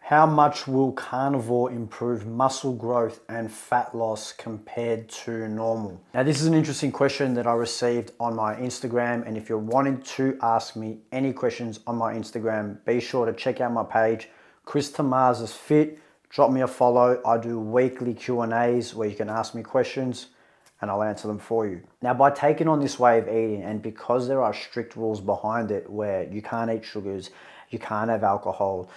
How much will carnivore improve muscle growth and fat loss compared to normal? Now, this is an interesting question that I received on my Instagram. And if you're wanting to ask me any questions on my Instagram, be sure to check out my page, Chris Tamaz's Fit. Drop me a follow. I do weekly Q&As where you can ask me questions and I'll answer them for you. Now, by taking on this way of eating, and because there are strict rules behind it where you can't eat sugars, you can't have alcohol,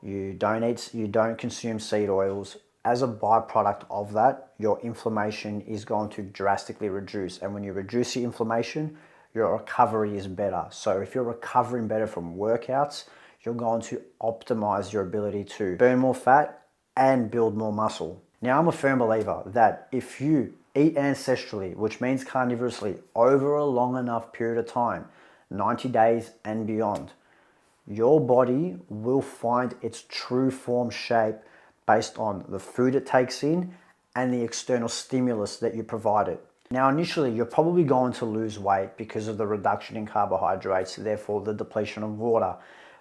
you don't consume seed oils, as a byproduct of that, your inflammation is going to drastically reduce. And when you reduce your inflammation, your recovery is better. So if you're recovering better from workouts, you're going to optimize your ability to burn more fat and build more muscle. Now, I'm a firm believer that if you eat ancestrally, which means carnivorously, over a long enough period of time, 90 days and beyond, your body will find its true form shape based on the food it takes in and the external stimulus that you provide it. Now, initially, you're probably going to lose weight because of the reduction in carbohydrates, therefore the depletion of water.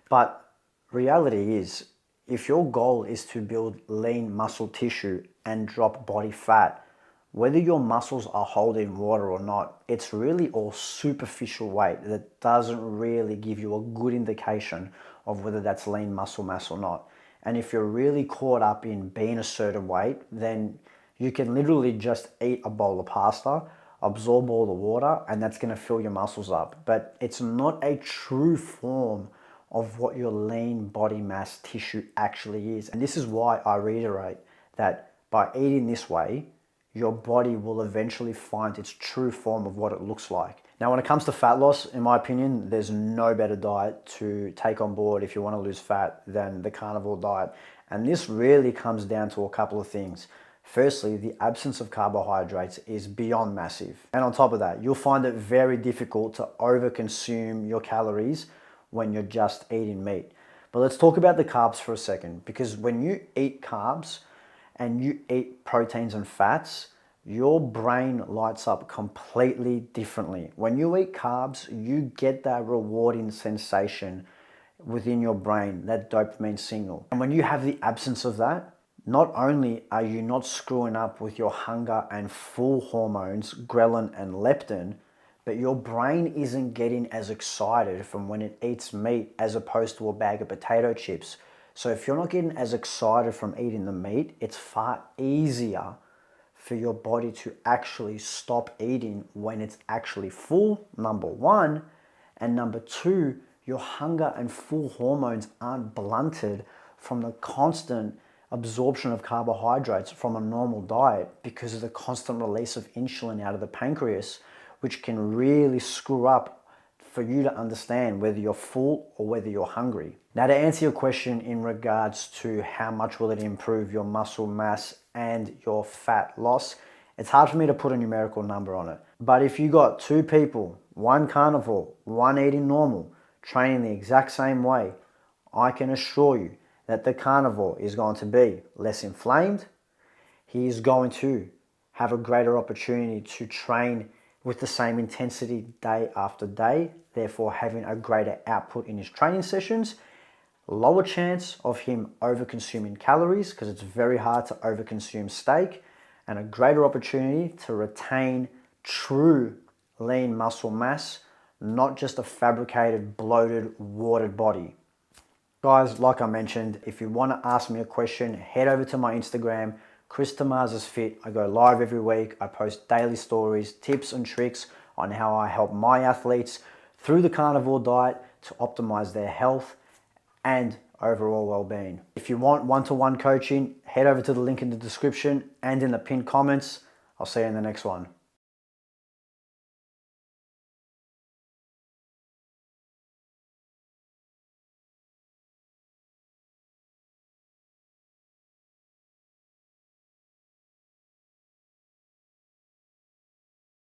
But reality is, if your goal is to build lean muscle tissue and drop body fat, whether your muscles are holding water or not, it's really all superficial weight that doesn't really give you a good indication of whether that's lean muscle mass or not. And if you're really caught up in being a certain weight, then you can literally just eat a bowl of pasta, absorb all the water, and that's going to fill your muscles up. But it's not a true form of what your lean body mass tissue actually is. And this is why I reiterate that by eating this way, your body will eventually find its true form of what it looks like. Now, when it comes to fat loss, in my opinion, there's no better diet to take on board if you want to lose fat than the carnivore diet. And this really comes down to a couple of things. Firstly, the absence of carbohydrates is beyond massive. And on top of that, you'll find it very difficult to overconsume your calories when you're just eating meat. But let's talk about the carbs for a second, because when you eat carbs and you eat proteins and fats, your brain lights up completely differently. When you eat carbs, you get that rewarding sensation within your brain, that dopamine signal. And when you have the absence of that, not only are you not screwing up with your hunger and full hormones, ghrelin and leptin, but your brain isn't getting as excited from when it eats meat as opposed to a bag of potato chips. So if you're not getting as excited from eating the meat, it's far easier for your body to actually stop eating when it's actually full, number one. And number two, your hunger and full hormones aren't blunted from the constant absorption of carbohydrates from a normal diet because of the constant release of insulin out of the pancreas, which can really screw up for you to understand whether you're full or whether you're hungry. Now, to answer your question in regards to how much will it improve your muscle mass and your fat loss, it's hard for me to put a numerical number on it. But if you got two people, one carnivore, one eating normal, training the exact same way, I can assure you that the carnivore is going to be less inflamed. He is going to have a greater opportunity to train with the same intensity day after day, therefore having a greater output in his training sessions, lower chance of him over-consuming calories because it's very hard to over-consume steak, and a greater opportunity to retain true lean muscle mass, not just a fabricated, bloated, watered body. Guys, like I mentioned, if you want to ask me a question, head over to my Instagram, Chris Tamaz's Fit. I go live every week. I post daily stories, tips and tricks on how I help my athletes through the carnivore diet to optimize their health and overall well-being. If you want one-to-one coaching, head over to the link in the description and in the pinned comments. I'll see you in the next one.